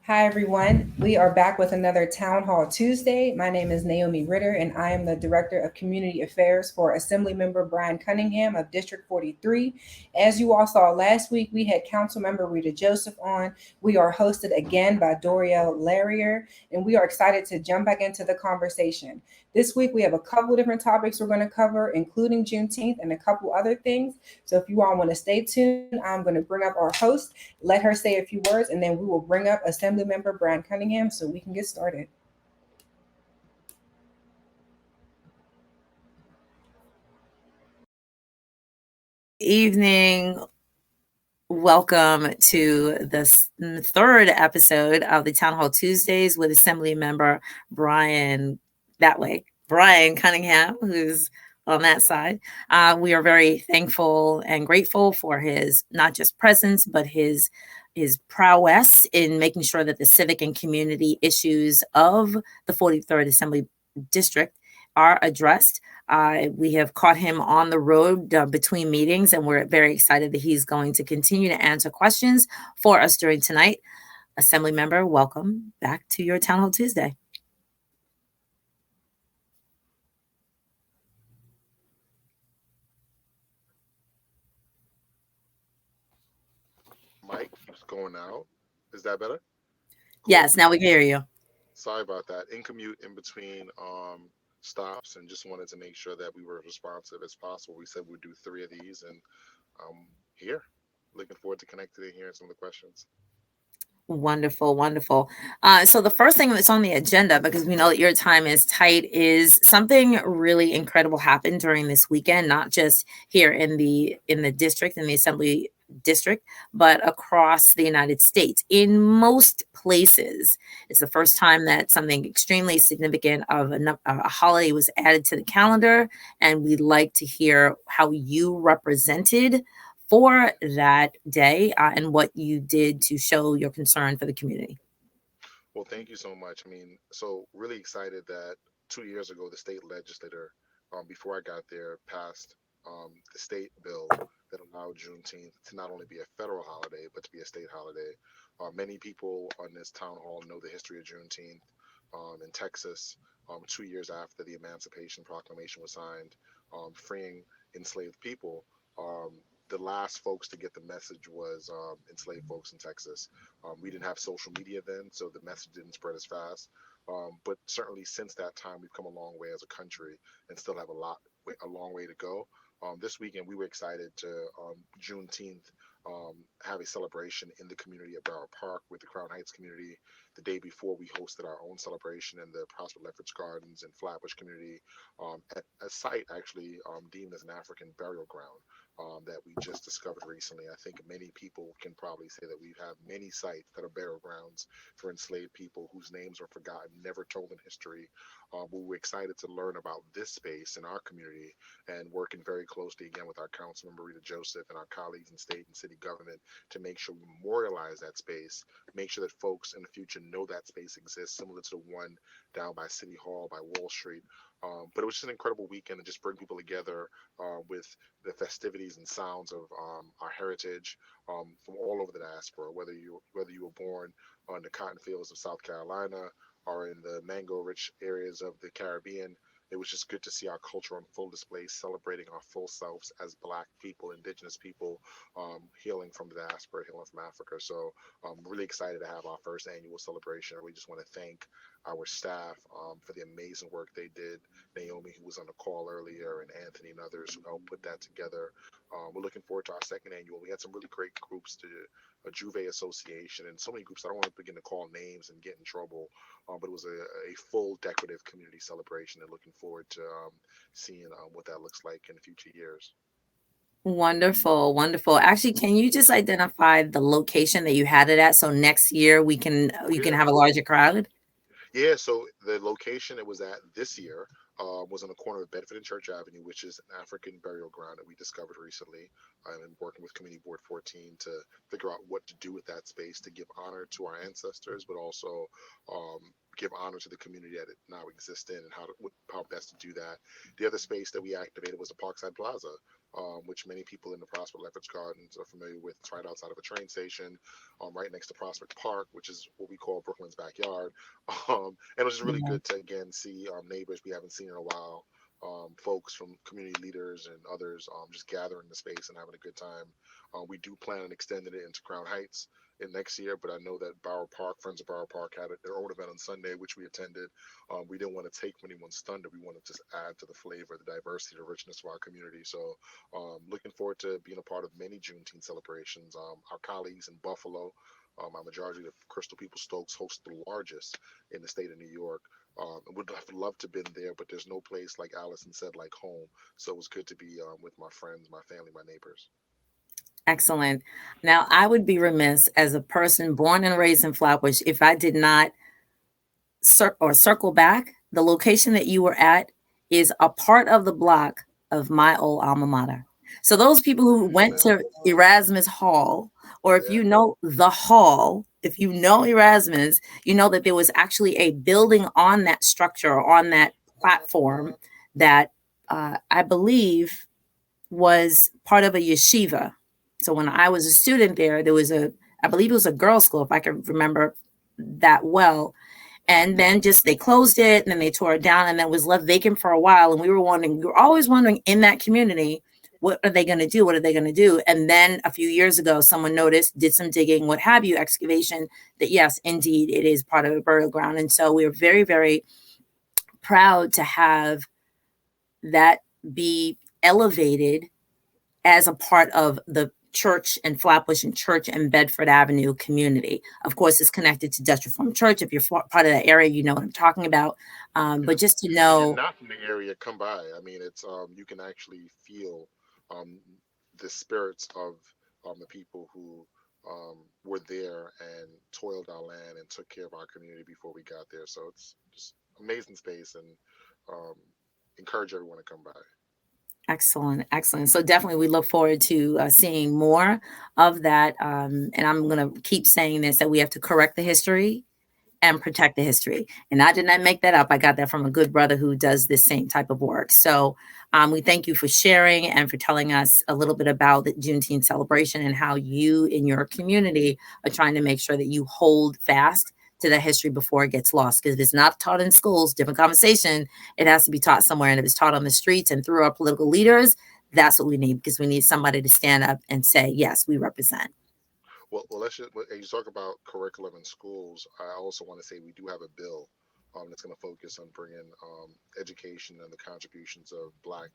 Hi, everyone. We are back with another Town Hall Tuesday. My name is Naomi Ritter, and I am the Director of Community Affairs for Assemblymember Brian Cunningham of District 43. As you all saw last week, we had Councilmember Rita Joseph on. We are hosted again by Doriel Larrier, and we are excited to jump back into the conversation. This week, we have a couple different topics we're going to cover, including Juneteenth and a couple other things. So if you all want to stay tuned, I'm going to bring up our host, let her say a few words, and then we will bring up Assemblymember Brian Cunningham so we can get started. Good evening. Welcome to this third episode of the Town Hall Tuesdays with Assembly Member Brian, Brian Cunningham, who's on that side. We are very thankful and grateful for his not just presence, but his prowess in making sure that the civic and community issues of the 43rd Assembly District are addressed. We have caught him on the road between meetings, and we're very excited that he's going to continue to answer questions for us during tonight. Assembly member, welcome back to your Town Hall Tuesday. Mic keeps going out. Is that better? Cool. Yes, now we can hear you. Sorry about that. In commute in between stops, and just wanted to make sure that we were responsive as possible. We said we'd do three of these, and here, looking forward to connecting and hearing some of the questions. Wonderful, wonderful. So the first thing that's on the agenda, because we know that your time is tight, is something really incredible happened during this weekend, not just here in the district, in the assembly district, but across the United States. In most places, it's the first time that something extremely significant of a holiday was added to the calendar, and we'd like to hear how you represented for that day and what you did to show your concern for the community. Well, thank you so much. So really excited that 2 years ago, the state legislature, before I got there, passed the state bill that allowed Juneteenth to not only be a federal holiday, but to be a state holiday. Many people on this town hall know the history of Juneteenth in Texas, 2 years after the Emancipation Proclamation was signed, freeing enslaved people. Um, the last folks to get the message was enslaved folks in Texas. We didn't have social media then, so the message didn't spread as fast. But certainly since that time, we've come a long way as a country and still have a long way to go. This weekend, we were excited to Juneteenth have a celebration in the community at Barrow Park with the Crown Heights community. The day before, we hosted our own celebration in the Prosper Lefferts Gardens and Flatbush community at a site actually deemed as an African burial ground that we just discovered recently. I think many people can probably say that we have many sites that are burial grounds for enslaved people whose names are forgotten, never told in history. But we're excited to learn about this space in our community and working very closely again with our council member Rita Joseph and our colleagues in state and city government to make sure we memorialize that space, make sure that folks in the future know that space exists, similar to the one down by City Hall, by Wall Street. But it was just an incredible weekend to just bring people together with the festivities and sounds of our heritage from all over the diaspora, whether you were born on the cotton fields of South Carolina or in the mango-rich areas of the Caribbean. It was just good to see our culture on full display, celebrating our full selves as Black people, Indigenous people, healing from the diaspora, healing from Africa. So I'm really excited to have our first annual celebration. We just want to thank our staff for the amazing work they did. Naomi, who was on the call earlier, and Anthony and others who helped put that together. We're looking forward to our second annual. We had some really great groups, to a Juve Association, and so many groups. I don't want to begin to call names and get in trouble, but it was a full decorative community celebration, and looking forward to seeing what that looks like in future years. Wonderful, wonderful. Actually, can you just identify the location that you had it at so next year we can you can Yeah. have a larger crowd? Yeah, so the location it was at this year was on the corner of Bedford and Church Avenue, which is an African burial ground that we discovered recently. And working with Community Board 14 to figure out what to do with that space to give honor to our ancestors, but also give honor to the community that it now exists in, and how best to do that. The other space that we activated was the Parkside Plaza, which many people in the Prospect Lefferts Gardens are familiar with. It's right outside of a train station, right next to Prospect Park, which is what we call Brooklyn's backyard. And it was just really Yeah. good to again see neighbors we haven't seen in a while, folks from community leaders and others just gathering the space and having a good time. We do plan on extending it into Crown Heights in next year, but I know that Borough Park, Friends of Borough Park, had their own event on Sunday, which we attended. We didn't want to take anyone's thunder. We want to just add to the flavor, the diversity, the richness of our community. So, looking forward to being a part of many Juneteenth celebrations. Our colleagues in Buffalo, our majority of Crystal People Stokes host the largest in the state of New York. Would have loved to have been there, but there's no place, like Allison said, like home. So it was good to be with my friends, my family, my neighbors. Excellent. Now, I would be remiss as a person born and raised in Flatbush if I did not circle back. The location that you were at is a part of the block of my old alma mater. So those people who went Amen. to Erasmus Hall, or if Yeah. you know the hall, if you know Erasmus, you know that there was actually a building on that structure, or on that platform, that I believe was part of a yeshiva. So when I was a student there was I believe it was a girls' school, if I can remember that well. And then just they closed it, and then they tore it down, and then it was left vacant for a while. And we were always wondering in that community, what are they going to do? What are they going to do? And then a few years ago, someone noticed, did some digging, what have you, excavation, that yes, indeed, it is part of a burial ground. And so we are very, very proud to have that be elevated as a part of the church and Flatbush and Church and Bedford Avenue community. Of course, it's connected to Dutch Reformed Church. If you're part of that area, you know what I'm talking about. Yeah. But just to If you're know, not from the area, come by. I mean, it's you can actually feel um, the spirits of the people who were there and toiled our land and took care of our community before we got there. So it's just amazing space, and um, encourage everyone to come by. excellent, excellent. So definitely we look forward to seeing more of that. And I'm going to keep saying this, that we have to correct the history and protect the history. And I did not make that up. I got that from a good brother who does this same type of work. So we thank you for sharing and for telling us a little bit about the Juneteenth celebration and how you in your community are trying to make sure that you hold fast to the history before it gets lost. Because if it's not taught in schools, different conversation, it has to be taught somewhere. And if it's taught on the streets and through our political leaders, that's what we need, because we need somebody to stand up and say, yes, we represent. Well, let's just, as you talk about curriculum in schools, I also want to say we do have a bill that's going to focus on bringing education and the contributions of Black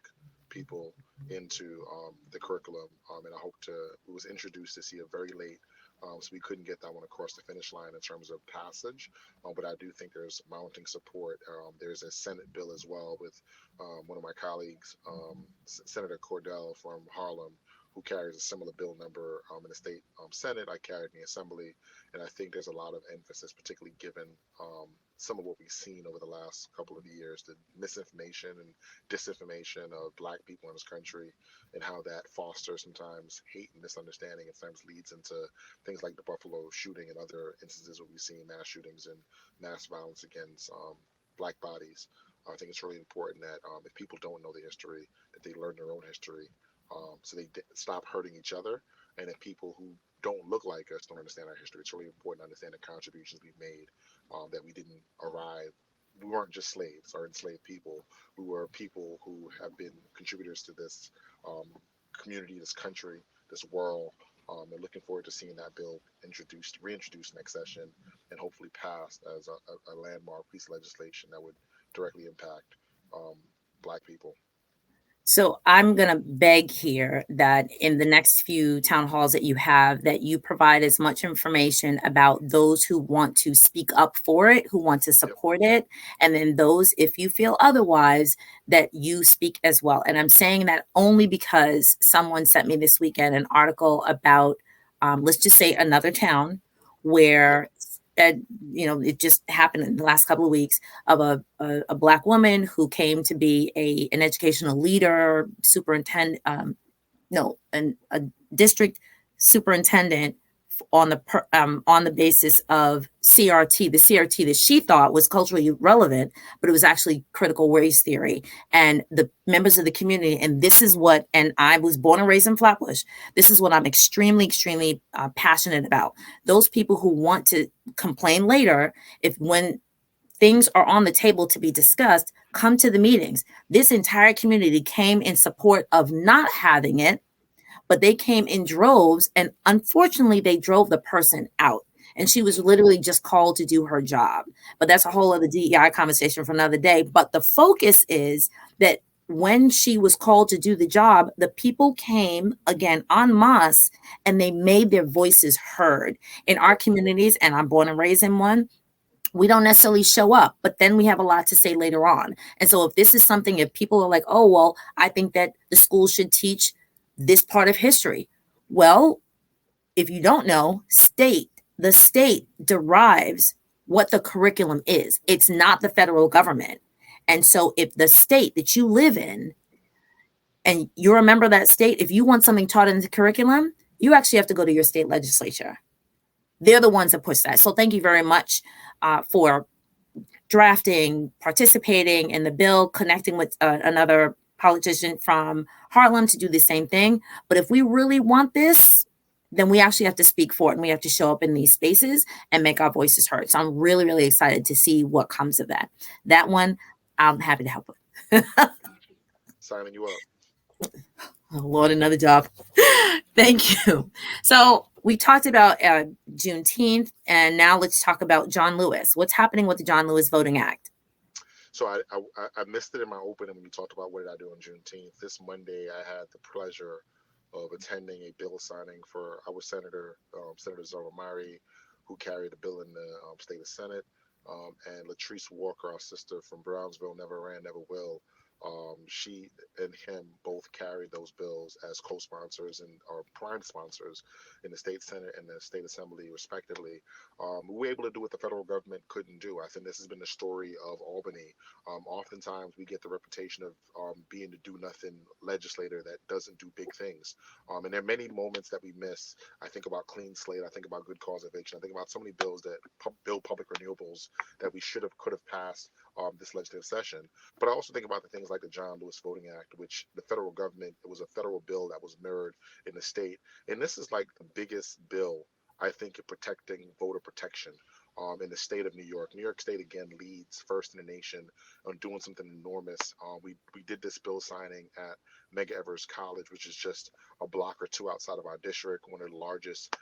people into the curriculum. And I hope to, it was introduced this year very late, so we couldn't get that one across the finish line in terms of passage. But I do think there's mounting support. There's a Senate bill as well with one of my colleagues, Senator Cordell from Harlem, who carries a similar bill number in the state Senate. I carried in the Assembly, and I think there's a lot of emphasis, particularly given some of what we've seen over the last couple of years, the misinformation and disinformation of Black people in this country, and how that fosters sometimes hate and misunderstanding, and sometimes leads into things like the Buffalo shooting and other instances where we've seen mass shootings and mass violence against Black bodies. I think it's really important that if people don't know the history, that they learn their own history, so they stop hurting each other. And if people who don't look like us don't understand our history, it's really important to understand the contributions we've made, that we didn't arrive. We weren't just slaves or enslaved people. We were people who have been contributors to this community, this country, this world. And looking forward to seeing that bill reintroduced next session, and hopefully passed as a landmark piece of legislation that would directly impact um, Black people. So I'm going to beg here that in the next few town halls that you have, that you provide as much information about those who want to speak up for it, who want to Yep. support it, and then those, if you feel otherwise, that you speak as well. And I'm saying that only because someone sent me this weekend an article about, let's just say, another town Yep. where, uh, it just happened in the last couple of weeks, of a Black woman who came to be an educational leader, superintendent, no, a district superintendent on the basis of CRT, the CRT that she thought was culturally relevant, but it was actually critical race theory. And the members of the community, and this is what, and I was born and raised in Flatbush. This is what I'm extremely, extremely passionate about. Those people who want to complain later, if when things are on the table to be discussed, come to the meetings. This entire community came in support of not having it, but they came in droves, and unfortunately they drove the person out, and she was literally just called to do her job. But that's a whole other DEI conversation for another day. But the focus is that when she was called to do the job, the people came again en masse, and they made their voices heard in our communities. And I'm born and raised in one. We don't necessarily show up, but then we have a lot to say later on. And so if this is something, if people are like, oh, well, I think that the school should teach this part of history. Well, if you don't know, the state derives what the curriculum is. It's not the federal government. And so if the state that you live in and you're a member of that state, if you want something taught in the curriculum, you actually have to go to your state legislature. They're the ones that push that. So thank you very much for drafting, participating in the bill, connecting with another politician from Harlem to do the same thing. But if we really want this, then we actually have to speak for it, and we have to show up in these spaces and make our voices heard. So I'm really, really excited to see what comes of that. That one, I'm happy to help with. Signing you up. Oh, Lord, another job. Thank you. So we talked about Juneteenth, and now let's talk about John Lewis. What's happening with the John Lewis Voting Act? So I missed it in my opening when you talked about what did I do on Juneteenth. This Monday, I had the pleasure of attending a bill signing for our Senator, Senator Zalmari, who carried the bill in the state Senate, and Latrice Walker, our sister from Brownsville, never ran, never will. She and him both carried those bills as co-sponsors and or prime sponsors in the state Senate and the state Assembly, respectively. We were able to do what the federal government couldn't do. I think this has been the story of Albany. Oftentimes, we get the reputation of being the do-nothing legislator that doesn't do big things. And there are many moments that we miss. I think about clean slate. I think about good cause eviction. I think about so many bills that build public renewables that we could have passed this legislative session. But I also think about the things like the John Lewis Voting Act, which the federal government, it was a federal bill that was mirrored in the state. And this is like the biggest bill, I think, in protecting voter protection in the state of New York. New York State, again, leads first in the nation on doing something enormous. We did this bill signing at Medgar Evers College, which is just a block or two outside of our district, one of the largest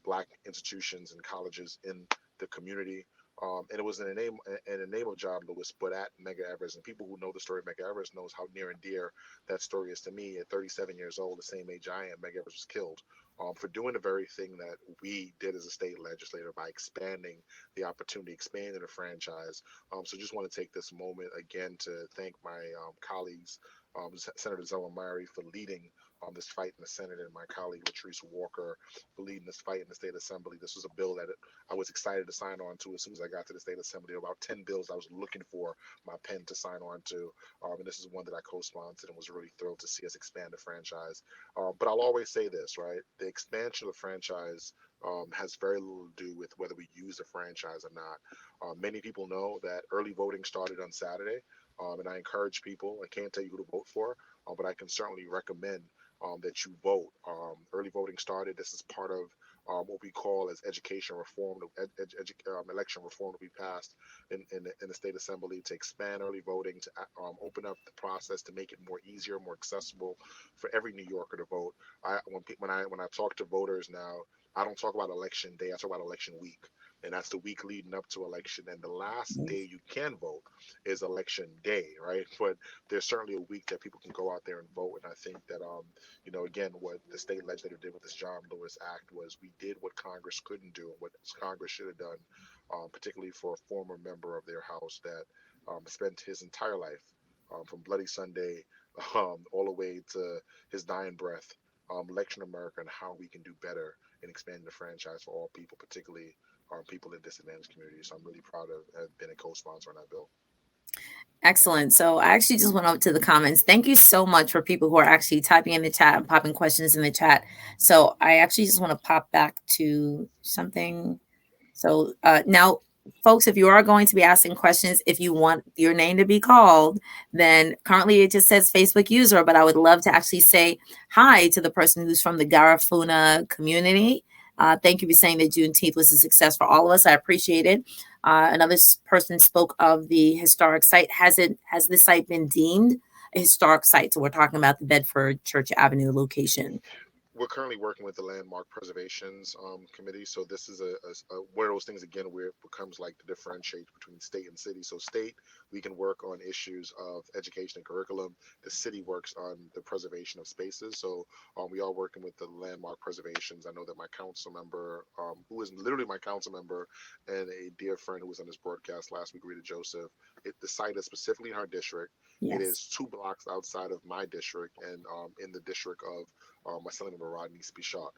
Black institutions and colleges in the community. And it was in the name of John Lewis, but at Medgar Evers. And people who know the story of Medgar Evers knows how near and dear that story is to me. At 37 years old, the same age I am, Medgar Evers was killed for doing the very thing that we did as a state legislator by expanding the opportunity, expanding the franchise. So just want to take this moment again to thank my colleagues, Senator Zalmari, for leading this fight in the Senate, and my colleague Latrice Walker for leading this fight in the state assembly. This was a bill that I was excited to sign on to as soon as I got to the state assembly. There were about 10 bills I was looking for my pen to sign on to, and this is one that I co-sponsored and was really thrilled to see us expand the franchise. But I'll always say this, right? The expansion of the franchise has very little to do with whether we use the franchise or not. Many people know that early voting started on Saturday, and I encourage people. I can't tell you who to vote for, but I can certainly recommend that you vote. Early voting started. This is part of what we call as education reform, election reform that we passed in the state assembly to expand early voting, to open up the process to make it more easier, more accessible for every New Yorker to vote. When I talk to voters now, I don't talk about election day. I talk about election week. And that's the week leading up to election. And the last day you can vote is election day, right? But there's certainly a week that people can go out there and vote. And I think that again, what the state legislature did with this John Lewis Act was we did what Congress couldn't do, and what Congress should have done, particularly for a former member of their House that spent his entire life from Bloody Sunday all the way to his dying breath, lecturing America on how we can do better in expanding the franchise for all people, particularly people in disadvantaged communities. So I'm really proud of having been a co-sponsor on that bill. Excellent. So I actually just went up to the comments. Thank you so much for people who are actually typing in the chat and popping questions in the chat. So I actually just want to pop back to something. So now, folks, if you are going to be asking questions, if you want your name to be called, then currently it just says Facebook user, but I would love to actually say hi to the person who's from the Garifuna community. Thank you for saying that Juneteenth was a success for all of us. I appreciate it. Another person spoke of the historic site. Has the site been deemed a historic site? So we're talking about the Bedford Church Avenue location. We're currently working with the Landmark Preservations Committee. So this is one of those things again where it becomes like the differentiate between state and city. So state, we can work on issues of education and curriculum. The city works on the preservation of spaces. So we are working with the Landmark Preservations. I know that my council member, who is literally my council member and a dear friend who was on this broadcast last week, Rita Joseph, the site is specifically in her district. Yes. It is 2 blocks outside of my district and in the district of my son member Rodney Spichot.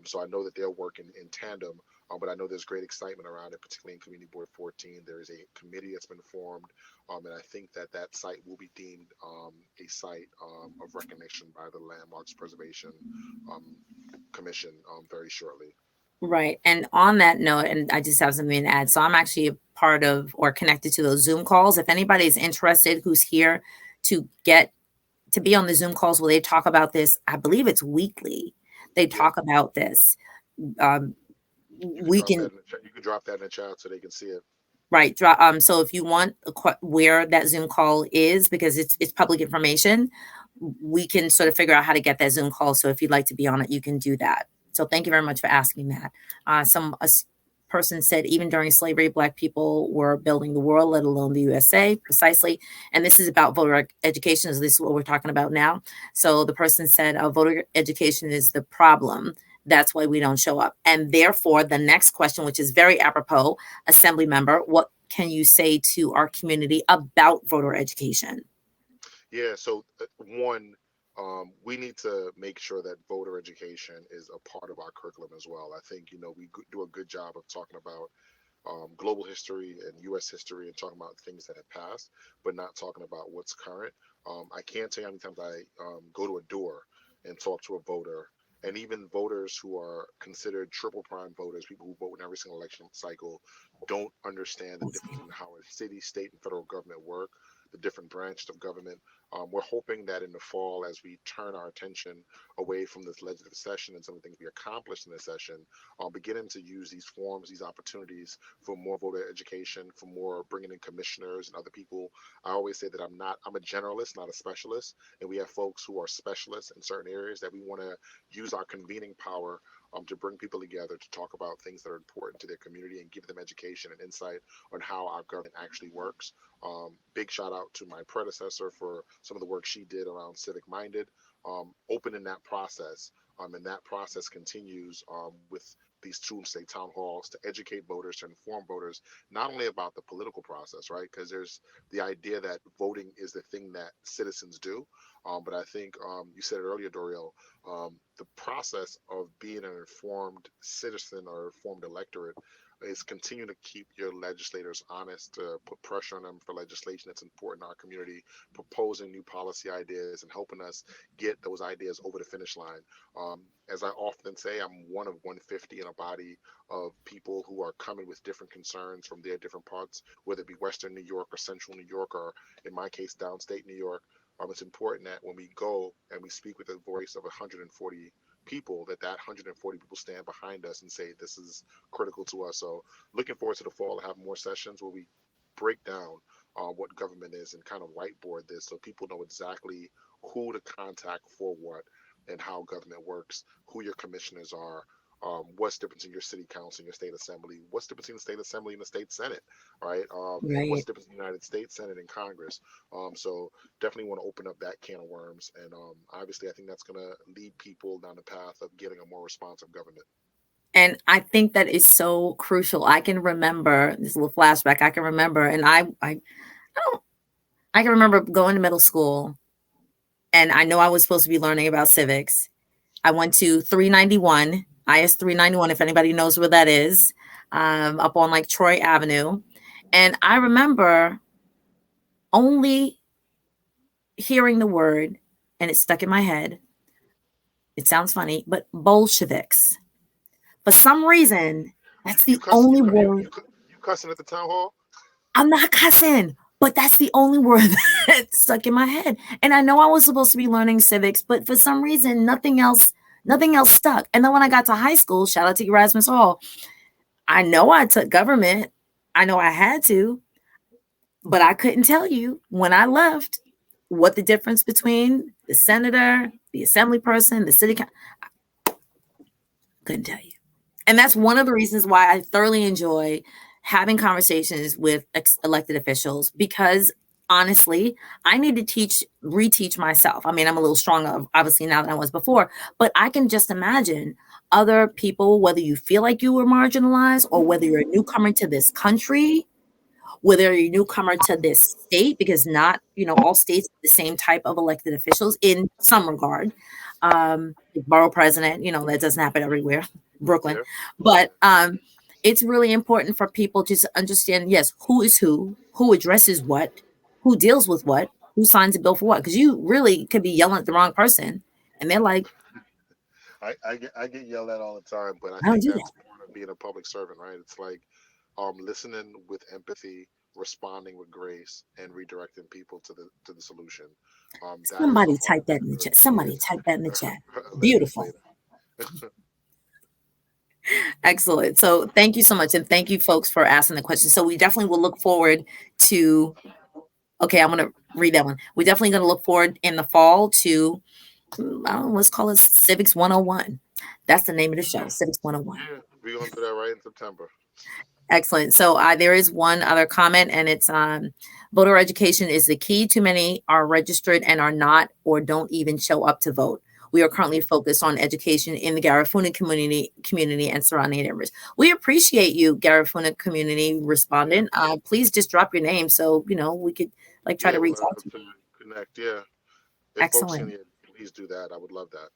So I know that they're working in tandem, but I know there's great excitement around it, particularly in Community Board 14. There is a committee that's been formed, and I think that that site will be deemed a site of recognition by the Landmarks Preservation Commission very shortly. Right. And on that note, and I just have something to add. So I'm actually a part of or connected to those Zoom calls. If anybody is interested who's here to get to be on the Zoom calls where they talk about this, I believe it's weekly. They talk about this. We can You can drop that in the chat so they can see it. Right. So if you want where that Zoom call is, because it's public information, we can sort of figure out how to get that Zoom call. So if you'd like to be on it, you can do that. So thank you very much for asking that. A person said even during slavery, Black people were building the world, let alone the USA, precisely. And this is about voter education. So this is what we're talking about now. So the person said voter education is the problem. That's why we don't show up. And therefore, the next question, which is very apropos, Assembly member, what can you say to our community about voter education? Yeah, so one, we need to make sure that voter education is a part of our curriculum as well. I think, we do a good job of talking about global history and U.S. history and talking about things that have passed, but not talking about what's current. I can't tell you how many times I go to a door and talk to a voter, and even voters who are considered triple prime voters, people who vote in every single election cycle, don't understand the difference in how a city, state, and federal government work, the different branches of government. We're hoping that in the fall, as we turn our attention away from this legislative session and some of the things we accomplished in this session, beginning to use these forums, these opportunities for more voter education, for more bringing in commissioners and other people. I always say that I'm a generalist, not a specialist. And we have folks who are specialists in certain areas that we want to use our convening power to bring people together to talk about things that are important to their community and give them education and insight on how our government actually works. Big shout out to my predecessor for some of the work she did around civic minded, opening that process. And that process continues with these Tuesday town halls to educate voters, to inform voters, not only about the political process, right? Because there's the idea that voting is the thing that citizens do. But I think you said it earlier, Doriel, the process of being an informed citizen or informed electorate is continue to keep your legislators honest, to put pressure on them for legislation that's important in our community, proposing new policy ideas and helping us get those ideas over the finish line. As I often say, I'm one of 150 in a body of people who are coming with different concerns from their different parts, whether it be Western New York or Central New York, or in my case, downstate New York. It's important that when we go and we speak with the voice of 140 people, that 140 people stand behind us and say this is critical to us. So looking forward to the fall to have more sessions where we break down what government is and kind of whiteboard this so people know exactly who to contact for what and how government works, who your commissioners are, what's the difference in your city council and your state assembly, what's the difference in the state assembly and the state senate, right? And what's the difference in the United States Senate and Congress. So definitely want to open up that can of worms. And obviously, I think that's going to lead people down the path of getting a more responsive government. And I think that is so crucial. I can remember this little flashback. I can remember, and I can remember going to middle school, and I know I was supposed to be learning about civics. I went to 391, IS 391, if anybody knows where that is, up on like Troy Avenue. And I remember only hearing the word, and it stuck in my head. It sounds funny, but Bolsheviks. For some reason, that's You the cuss only word. you cussing at the town hall? I'm not cussing, but that's the only word that stuck in my head. And I know I was supposed to be learning civics, but for some reason, nothing else stuck. And then when I got to high school, shout out to Erasmus Hall, I know I took government. I know I had to, but I couldn't tell you when I left what the difference between the senator, the assembly person, the city council, couldn't tell you. And that's one of the reasons why I thoroughly enjoy having conversations with elected officials, because honestly, I need to reteach myself. I mean, I'm a little stronger, obviously, now than I was before, but I can just imagine other people, whether you feel like you were marginalized or whether you're a newcomer to this country, whether you're a newcomer to this state, because not, all states have the same type of elected officials in some regard. Borough president, that doesn't happen everywhere, Brooklyn. Yeah. But it's really important for people to understand, yes, who is who addresses what, who deals with what, who signs a bill for what. Because you really could be yelling at the wrong person and they're like, I get yelled at all the time, but I I don't think do that. that's part of being a public servant, right? It's like listening with empathy, responding with grace, and redirecting people to the solution. That is the Somebody heart type that of in the a chat. good Somebody type that in the chat. Beautiful. legislator. Excellent. So thank you so much. And thank you folks for asking the question. So we definitely will look forward to, okay, I'm going to read that one. We're definitely going to look forward in the fall to, let's call it Civics 101. That's the name of the show, Civics 101. Yeah, we're gonna do that right in September. Excellent. So there is one other comment, and it's voter education is the key. Too many are registered and are not or don't even show up to vote. We are currently focused on education in the Garifuna community and surrounding areas. We appreciate you, Garifuna community Yeah, respondent. Please just drop your name so we could try yeah, to we're reach gonna out look to to you. connect. Yeah, if folks can, Excellent. yeah, please do that. I would love that.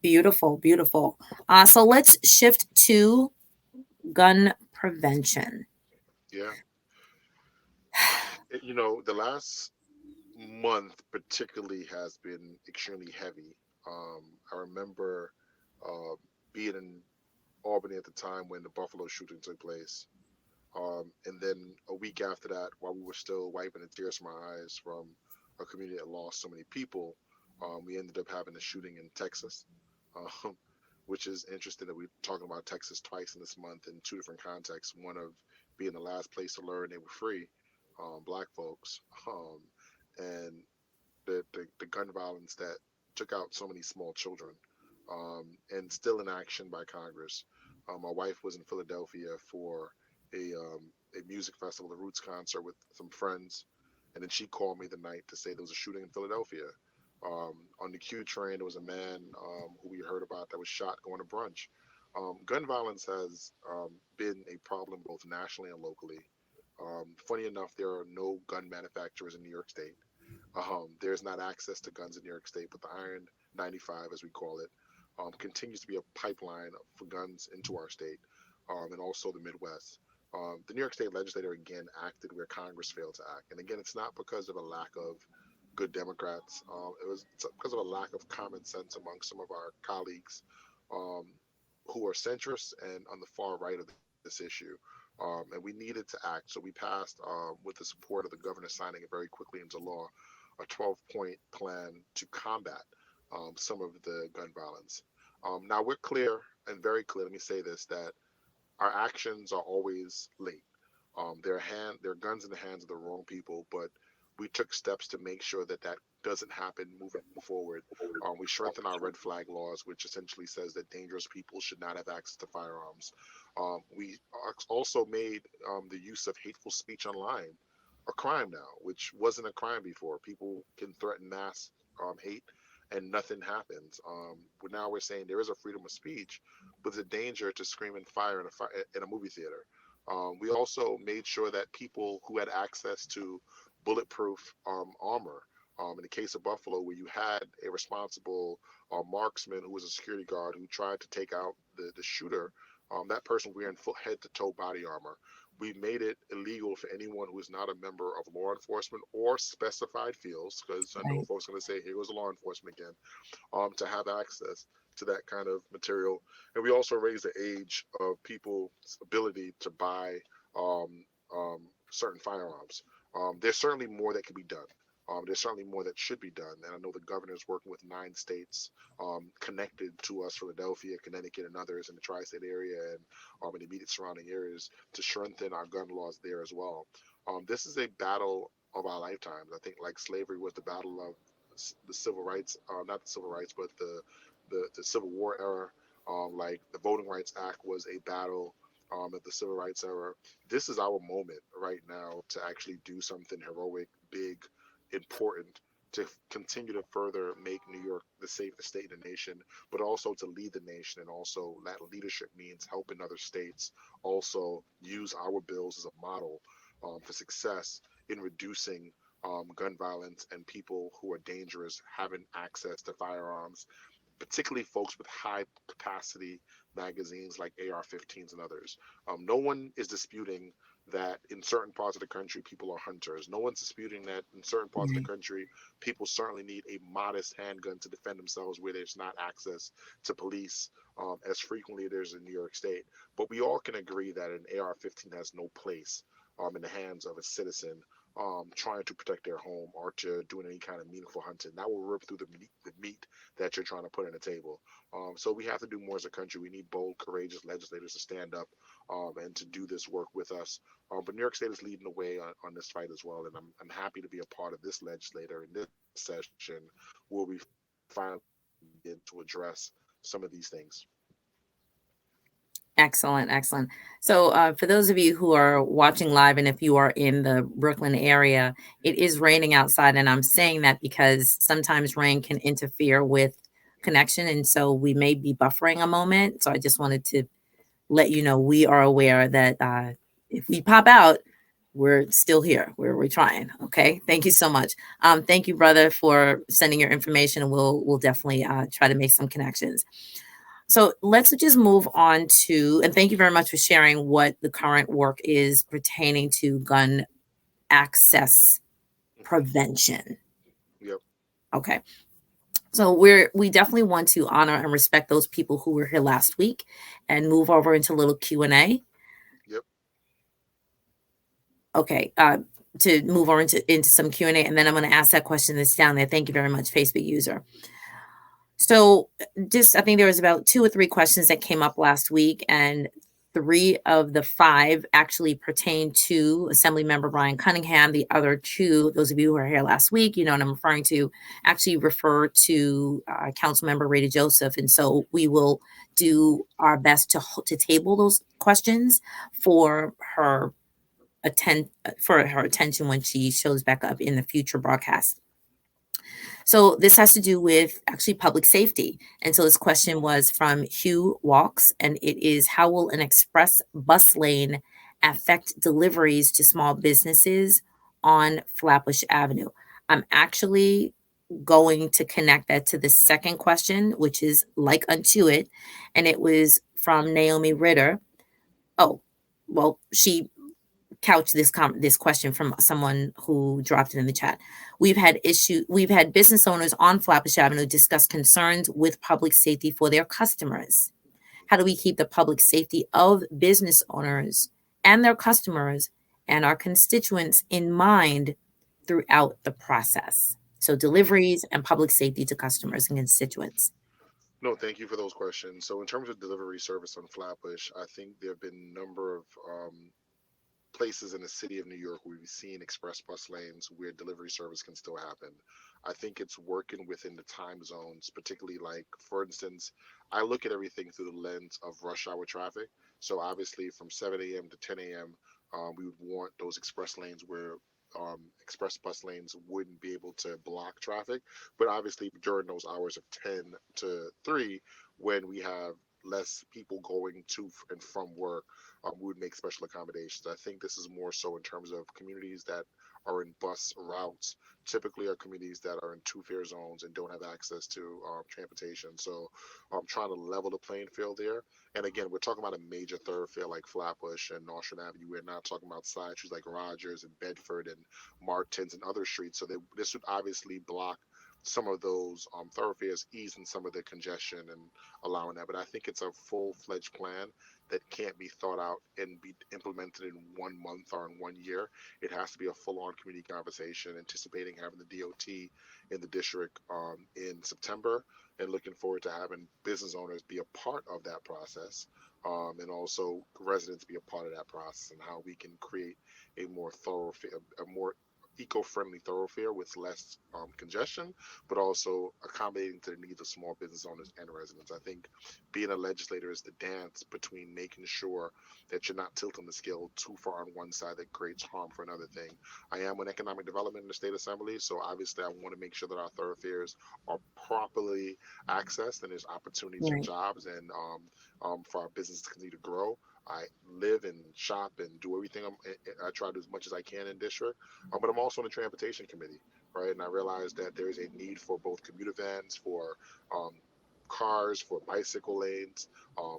Beautiful, beautiful. So let's shift to gun prevention. Yeah, the last month particularly has been extremely heavy. I remember uh, being in Albany at the time when the Buffalo shooting took place. And then a week after that, while we were still wiping the tears from our eyes from a community that lost so many people, we ended up having a shooting in Texas, um, which is interesting that we're talking about Texas twice in this month in two different contexts. One of being the last place to learn they were free, black folks, and the gun violence that took out so many small children, and still in action by Congress. My wife was in Philadelphia for a music festival, a Roots concert with some friends, and then she called me the night to say there was a shooting in Philadelphia. On the Q train, there was a man who we heard about that was shot going to brunch. Gun violence has been a problem both nationally and locally. Funny enough, there are no gun manufacturers in New York State. There's not access to guns in New York State, but the Iron 95, as we call it, continues to be a pipeline for guns into our state, and also the Midwest. The New York State legislature again acted where Congress failed to act, and again, it's not because of a lack of good Democrats. It's because of a lack of common sense among some of our colleagues, um, who are centrists and on the far right of this issue. And we needed to act. So we passed, with the support of the governor signing it very quickly into law, a 12-point plan to combat some of the gun violence. Now we're clear and very clear. Let me say this: that our actions are always late. They're guns in the hands of the wrong people, but we took steps to make sure that that doesn't happen moving forward. We strengthened our red flag laws, which essentially says that dangerous people should not have access to firearms. We also made the use of hateful speech online a crime now, which wasn't a crime before. People can threaten mass hate and nothing happens. But now we're saying there is a freedom of speech, but there's a danger to scream and fire in a movie theater. We also made sure that people who had access to bulletproof armor, in the case of Buffalo, where you had a responsible marksman who was a security guard who tried to take out the shooter, that person wearing full head to toe body armor. We made it illegal for anyone who is not a member of law enforcement or specified fields, because I know Right. folks are going to say, here goes the law enforcement again, to have access to that kind of material. And we also raise the age of people's ability to buy um, certain firearms. There's certainly more that can be done. There's certainly more that should be done. And I know the governor is working with 9 states connected to us, Philadelphia, Connecticut, and others in the tri state area and in the immediate surrounding areas to strengthen our gun laws there as well. This is a battle of our lifetimes. I think, like slavery was the battle of the civil rights, not the civil rights, but the Civil War era. Like the Voting Rights Act was a battle of the Civil Rights era. This is our moment right now to actually do something heroic, big, important, to continue to further make New York the safest state in the nation, but also to lead the nation. And also, that leadership means helping other states also use our bills as a model for success in reducing gun violence and people who are dangerous having access to firearms, particularly folks with high capacity magazines like AR-15s and others. No one is disputing that in certain parts of the country people are hunters. No one's disputing that in certain parts of the Right. country people certainly need a modest handgun to defend themselves where there's not access to police as frequently as there's in New York State. But we all can agree that an AR-15 has no place in the hands of a citizen trying to protect their home or to doing any kind of meaningful hunting. That will rip through the meat that you're trying to put on the table. So we have to do more as a country. We need bold, courageous legislators to stand up and to do this work with us. But New York State is leading the way on this fight as well, and I'm happy to be a part of this legislator in this session where we finally begin to address some of these things. Excellent, excellent. So, for those of you who are watching live, and if you are in the Brooklyn area, it is raining outside, and I'm saying that because sometimes rain can interfere with connection, and so we may be buffering a moment. So, I just wanted to let you know we are aware that if we pop out, we're still here. We're trying. Okay. Thank you so much. Thank you, brother, for sending your information, and we'll definitely try to make some connections. So let's just move on to, and thank you very much for sharing what the current work is pertaining to gun access Hmm. prevention. Yep. Okay. So we definitely want to honor and respect those people who were here last week and move over into a little Q&A. Yep. Okay. To move over into some Q&A, and then I'm going to ask that question that's down there. Thank you very much, Facebook user. So just I think there was about 2 or 3 questions that came up last week, and 3 of the 5 actually pertain to Assembly Member Brian Cunningham. The other 2, those of you who were here last week, you know what I'm referring to, actually refer to Council Member Rita Joseph. And so we will do our best to table those questions for her attention when she shows back up in the future broadcast. So this has to do with actually public safety. And so this question was from Hugh Walks, and it is, how will an express bus lane affect deliveries to small businesses on Flatbush Avenue? I'm actually going to connect that to the second question, which is like unto it. And it was from Naomi Ritter. Oh, well, she couch this question from someone who dropped it in the chat. We've had business owners on Flatbush Avenue discuss concerns with public safety for their customers. How do we keep the public safety of business owners and their customers and our constituents in mind throughout the process? So Hmm. deliveries and public safety to customers and constituents. No, thank you for those questions. So, in terms of delivery service on Flatbush, I think there have been a number of places in the city of New York where we've seen express bus lanes where delivery service can still happen. I think it's working within the time zones, particularly like, for instance, I look at everything through the lens of rush hour traffic. So obviously from 7 a.m. to 10 a.m., we would want those express lanes where express bus lanes wouldn't be able to block traffic. But obviously during those hours of 10 to 3, when we have less people going to and from work, we would make special accommodations. I think this is more so in terms of communities that are in bus routes. Typically, are communities that are in two fare zones and don't have access to transportation. So, I'm trying to level the playing field there. And again, we're talking about a major thoroughfare like Flatbush and Nostrand Avenue. We're not talking about side streets like Rogers and Bedford and Martins and other streets. So this would obviously block some of those thoroughfares, easing some of the congestion and allowing that. But I think it's a full-fledged plan that can't be thought out and be implemented in 1 month or in 1 year. It has to be a full-on community conversation, anticipating having the DOT in the district in September, and looking forward to having business owners be a part of that process, and also residents be a part of that process, and how we can create a more thoroughfare, a more eco-friendly thoroughfare with less congestion, but also accommodating to the needs of small business owners and residents. I think being a legislator is the dance between making sure that you're not tilting the scale too far on one side that creates harm for another thing. I am on economic development in the state assembly, so obviously I want to make sure that our thoroughfares are properly accessed and there's opportunities for Right. jobs and for our business to continue to grow. I live and shop and do everything. I try to do as much as I can in district, but I'm also on the transportation committee, right? And I realize that there is a need for both commuter vans, for um, cars, for bicycle lanes,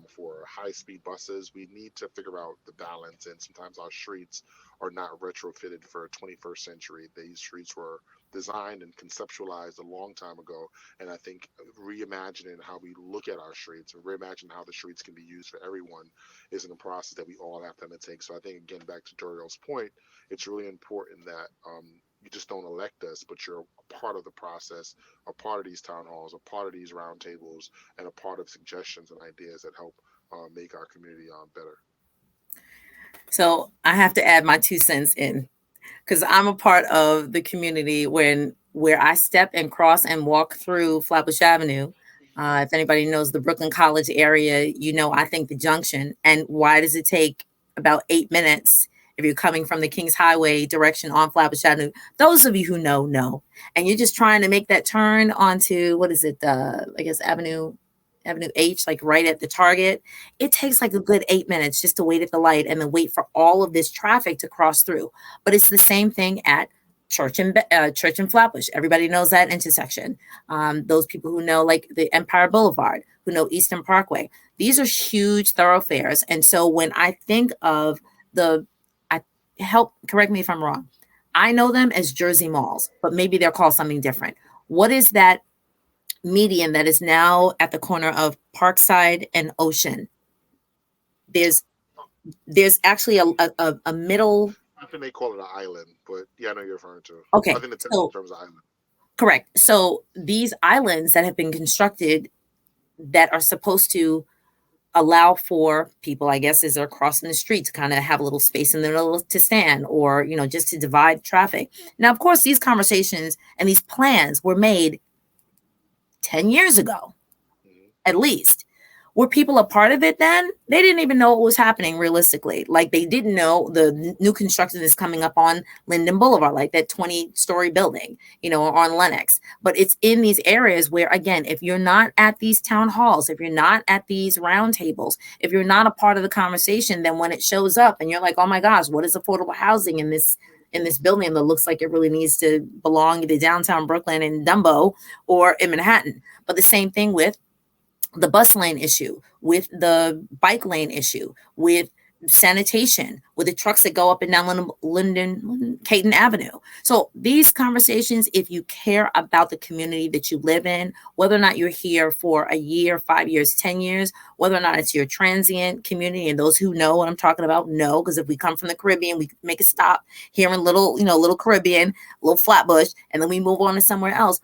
for high-speed buses. We need to figure out the balance, and sometimes our streets are not retrofitted for 21st century. These streets were designed and conceptualized a long time ago, and I think reimagining how we look at our streets and reimagining how the streets can be used for everyone is in a process that we all have to undertake. So I think, again, back to Doriel's point, it's really important that you just don't elect us, but you're a part of the process, a part of these town halls, a part of these roundtables, and a part of suggestions and ideas that help make our community better. So I have to add my 2 cents in, because I'm a part of the community where I step and cross and walk through Flatbush Avenue. If anybody knows the Brooklyn College area, I think the junction. And why does it take about 8 minutes if you're coming from the Kings Highway direction on Flatbush Avenue? Those of you who know, and you're just trying to make that turn onto, what is it? I guess Avenue H, like right at the Target. It takes like a good 8 minutes just to wait at the light and then wait for all of this traffic to cross through. But it's the same thing at Church and Flatbush. Everybody knows that intersection. Those people who know like the Empire Boulevard, who know Eastern Parkway. These are huge thoroughfares. And so when I think of I correct me if I'm wrong. I know them as Jersey malls, but maybe they're called something different. What is that median that is now at the corner of Parkside and Ocean? There's there's actually a middle. I think they call it an island, but yeah, I know you're referring to. I Okay, think the technical so term is island. correct. So these islands that have been constructed that are supposed to allow for people, I guess, as they're crossing the street to kind of have a little space in the middle to stand, or just to divide traffic. Now, of course, these conversations and these plans were made 10 years ago, Hmm. at least. Were people a part of it then? They didn't even know what was happening realistically. Like they didn't know the new construction is coming up on Linden Boulevard, like that 20-story building, on Lenox. But it's in these areas where, again, if you're not at these town halls, if you're not at these roundtables, if you're not a part of the conversation, then when it shows up and you're like, oh my gosh, what is affordable housing in this building that looks like it really needs to belong to downtown Brooklyn and Dumbo or in Manhattan? But the same thing with the bus lane issue, with the bike lane issue, with sanitation, with the trucks that go up and down Caton Avenue. So these conversations, if you care about the community that you live in, whether or not you're here for a year, 5 years, 10 years, whether or not it's your transient community, and those who know what I'm talking about know, because if we come from the Caribbean, we make a stop here in little Caribbean, little Flatbush, and then we move on to somewhere else.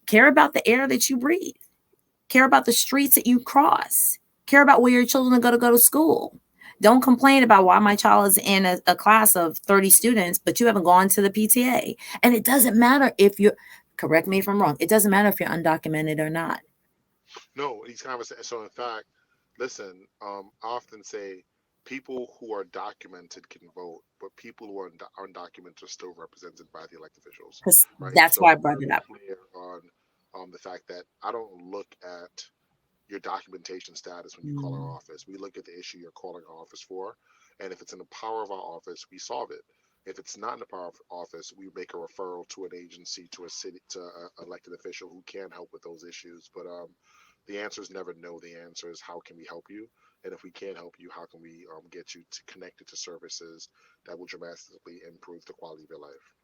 Care about the air that you breathe. Care about the streets that you cross. Care about where your children are going to go to school. Don't complain about why my child is in a class of 30 students, but you haven't gone to the PTA. And it doesn't matter if you're, correct me if I'm wrong, it doesn't matter if you're undocumented or not. No, these conversations. So, in fact, listen, I often say people who are documented can vote, but people who are undocumented are still represented by the elected officials, Because right? that's So, why I I'm brought very it up. clear on the fact that I don't look at your documentation status when you call our Mm, office. We look at the issue you're calling our office for, and if it's in the power of our office, we solve it. If it's not in the power of office, we make a referral to an agency, to a city, to an elected official who can help with those issues. But the answer is never no. The answer is how can we help you? And if we can't help you, how can we get you to connected to services that will dramatically improve the quality of your life?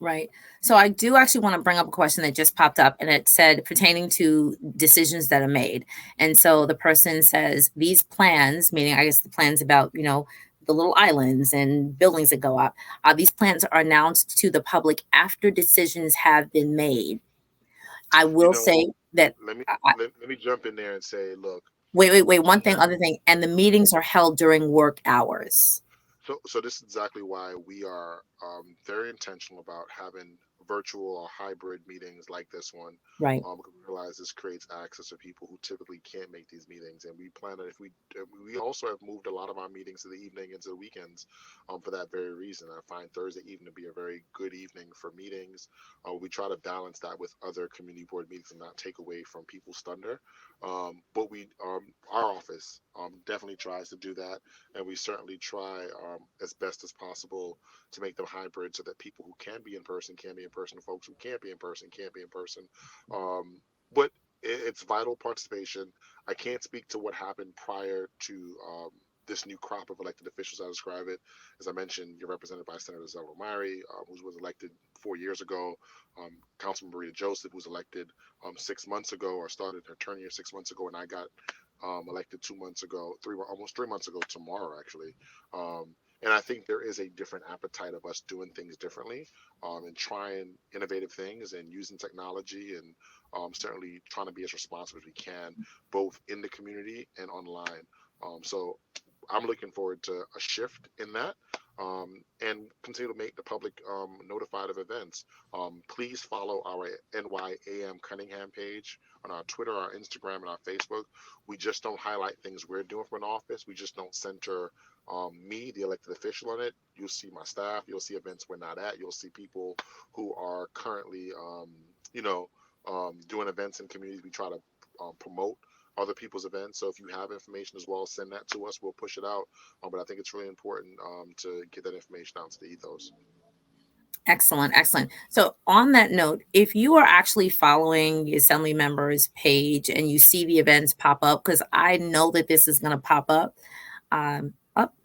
right. So I do actually want to bring up a question that just popped up, and it said pertaining to decisions that are made. And so the person says these plans, meaning I guess the plans about, the little islands and buildings that go up, these plans are announced to the public after decisions have been made. I You will know, say that. let me I, let me jump in there and say, look, wait. we One thing, have other thing, and the meetings are held during work hours. so this is exactly why we are very intentional about having virtual or hybrid meetings like this one. Right. Because we realize this creates access to people who typically can't make these meetings, and we plan that if we also have moved a lot of our meetings to the evening into the weekends, for that very reason. I find Thursday evening to be a very good evening for meetings. We try to balance that with other community board meetings and not take away from people's thunder. But our office definitely tries to do that, and we certainly try as best as possible to make them hybrid so that people who can be in person, folks who can't be in person can't be in person. Um, but it's vital participation. I can't speak to what happened prior to this new crop of elected officials. I describe it, as I mentioned, you're represented by Senator Doriel Larrier, who was elected 4 years ago. Councilman Maria Joseph was elected 6 months ago, or started her term year 6 months ago, and I got elected 2 months ago, almost 3 months ago tomorrow, actually. And I think there is a different appetite of us doing things differently, and trying innovative things and using technology, and certainly trying to be as responsive as we can, both in the community and online. So I'm looking forward to a shift in that, and continue to make the public notified of events. Please follow our NYAM Cunningham page on our Twitter, our Instagram, and our Facebook. We just don't highlight things we're doing from an office. We just don't center me, the elected official, on it. You'll see my staff. You'll see events we're not at. You'll see people who are currently, doing events in communities. We try to promote other people's events. So if you have information as well, send that to us. We'll push it out. But I think it's really important to get that information out to the ethos. Excellent, excellent. So, on that note, if you are actually following the Assembly members page and you see the events pop up, because I know that this is going to pop up,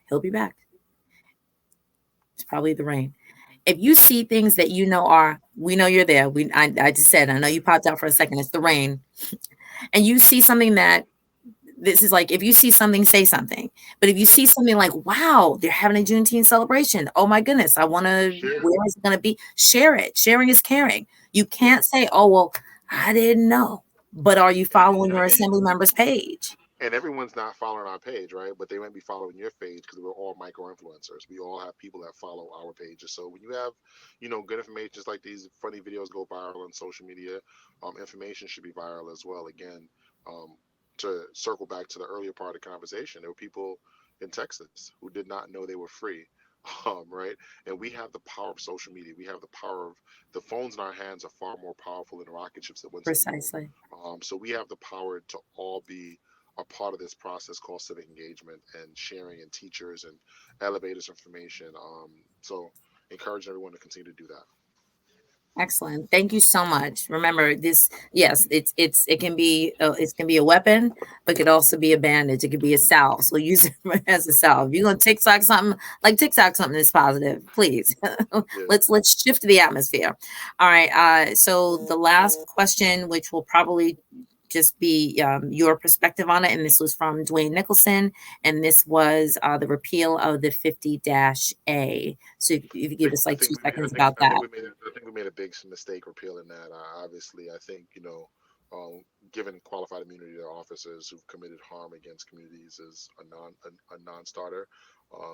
he'll be back. It's probably the rain. If you see things that we know you're there. I just said, I know you popped out for a second. It's the rain, and you see something that this is like, if you see something, say something. But if you see something like, wow, they're having a Juneteenth celebration. Oh my goodness, I want to, Share it. where is it going to be? Share it. Sharing is caring. You can't say, oh, well, I didn't know. But are you And, following your and assembly members page? and everyone's not following our page, right? But they might be following your page because we're all micro influencers. We all have people that follow our pages. So when you have, good information, just like these funny videos go viral on social media, information should be viral as well. Again, um, to circle back to the earlier part of the conversation, there were people in Texas who did not know they were free. Right, and we have the power of social media. We have the power of the phones in our hands are far more powerful than the rocket ships that went to the moon. Precisely. So we have the power to all be a part of this process called civic engagement and sharing, and teachers and elevators information. So encourage everyone to continue to do that. Excellent. Thank you so much. Remember this. Yes, it can be a weapon, but it could also be a bandage. It could be a salve. So use it as a salve. You're gonna TikTok something that's positive. Please, Yeah. let's shift the atmosphere. All right. So the last question, which will probably just be your perspective on it, and this was from Dwayne Nicholson, and this was the repeal of the 50-A. So if you give us I like think two we made. seconds about that. I think we made a big mistake repealing that. Obviously, I think giving qualified immunity to officers who've committed harm against communities is a non-starter.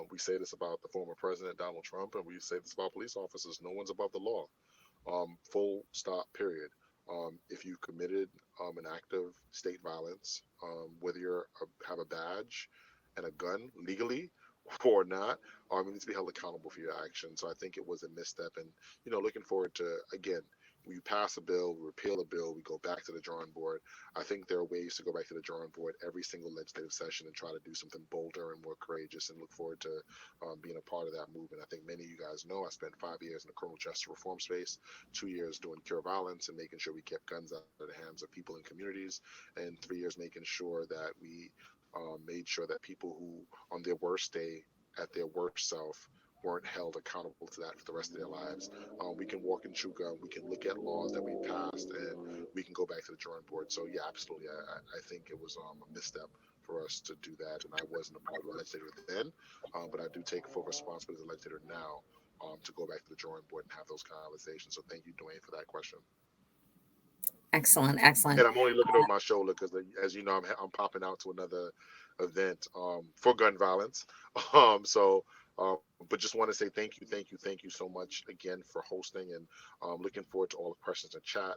We say this about the former president Donald Trump, and we say this about police officers. No one's above the law. Full stop. Period. If you committed an act of state violence, whether have a badge and a gun legally or not, you need to be held accountable for your actions. So I think it was a misstep, and looking forward to again we pass a bill, we repeal a bill, we go back to the drawing board. I think there are ways to go back to the drawing board every single legislative session and try to do something bolder and more courageous, and look forward to being a part of that movement. I think many of you guys know I spent 5 years in the criminal justice reform space, 2 years doing cure violence and making sure we kept guns out of the hands of people in communities, and 3 years making sure that we made sure that people who, on their worst day, at their worst self, weren't held accountable to that for the rest of their lives. We can walk and chew gum. We can look at laws that we passed, and we can go back to the drawing board. So yeah, absolutely. I think it was a misstep for us to do that, and I wasn't a part of the legislature then, but I do take full responsibility as a legislator now to go back to the drawing board and have those conversations. So thank you, Dwayne, for that question. Excellent, excellent. And I'm only looking over my shoulder because, as you know, I'm popping out to another event for gun violence. So, but just want to say thank you, thank you so much again for hosting, and looking forward to all the questions in chat.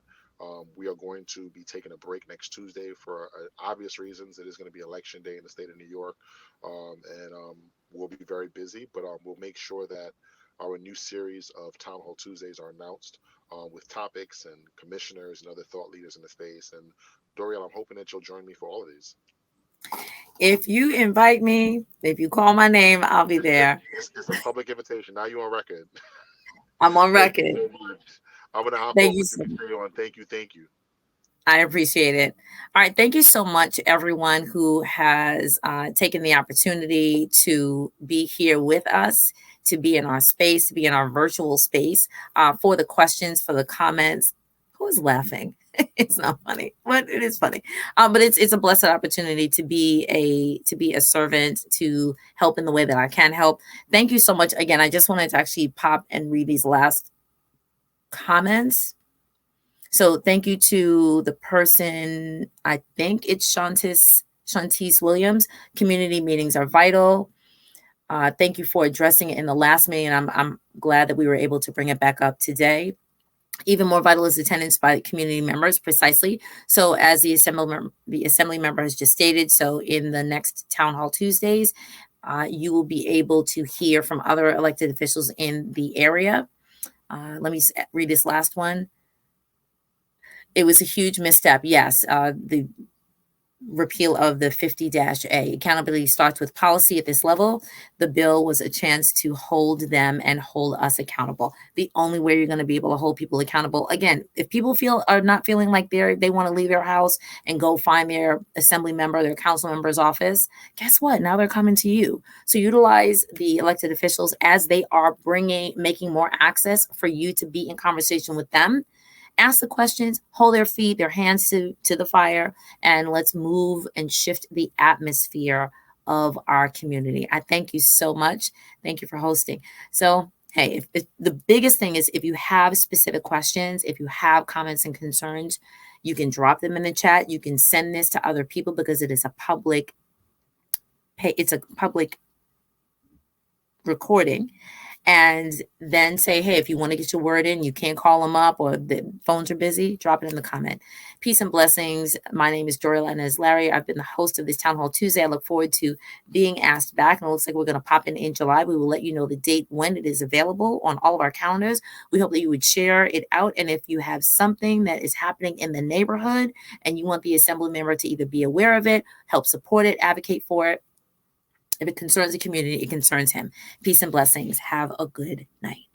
We are going to be taking a break next Tuesday for obvious reasons. It is going to be election day in the state of New York, and we'll be very busy, but we'll make sure that our new series of Town Hall Tuesdays are announced with topics and commissioners and other thought leaders in the space. And Doriel, I'm hoping that you'll join me for all of these. If you invite me, if you call my name, I'll be there. It's a public invitation. Now you're on record. I'm on record. So I'm going to hop Thank over you to so much. you on. Thank you. I appreciate it. All right. Thank you so much, everyone who has taken the opportunity to be here with us, to be in our space, to be in our virtual space, for the questions, for the comments. Who is laughing? It's not funny, but it is funny. But it's a blessed opportunity to be a servant, to help in the way that I can help. Thank you so much. Again, I just wanted to actually pop and read these last comments. So thank you to the person, I think it's Shantice Williams. Community meetings are vital. Thank you for addressing it in the last meeting. I'm glad that we were able to bring it back up today. Even more vital is attendance by community members, precisely. So as the assembly member has just stated, so in the next Town Hall Tuesdays, you will be able to hear from other elected officials in the area. Let me read this last one. It was a huge misstep. Yes, the repeal of the 50-A. Accountability starts with policy at this level. The bill was a chance to hold them and hold us accountable. The only way you're going to be able to hold people accountable, again, if people are not feeling like they want to leave their house and go find their assembly member, their council member's office, guess what? Now they're coming to you. So utilize the elected officials as they are making more access for you to be in conversation with them. Ask the questions, hold their hands to the fire, and let's move and shift the atmosphere of our community. I thank you so much. Thank you for hosting. So, hey, if the biggest thing is if you have specific questions, if you have comments and concerns, you can drop them in the chat. You can send this to other people because it is a public recording. And then say, hey, if you want to get your word in, you can't call them up or the phones are busy, drop it in the comment. Peace and blessings. My name is Doriel Larrier. I've been the host of this Town Hall Tuesday. I look forward to being asked back. And it looks like we're going to pop in July. We will let you know the date when it is available on all of our calendars. We hope that you would share it out. And if you have something that is happening in the neighborhood and you want the assembly member to either be aware of it, help support it, advocate for it, if it concerns the community, it concerns him. Peace and blessings. Have a good night.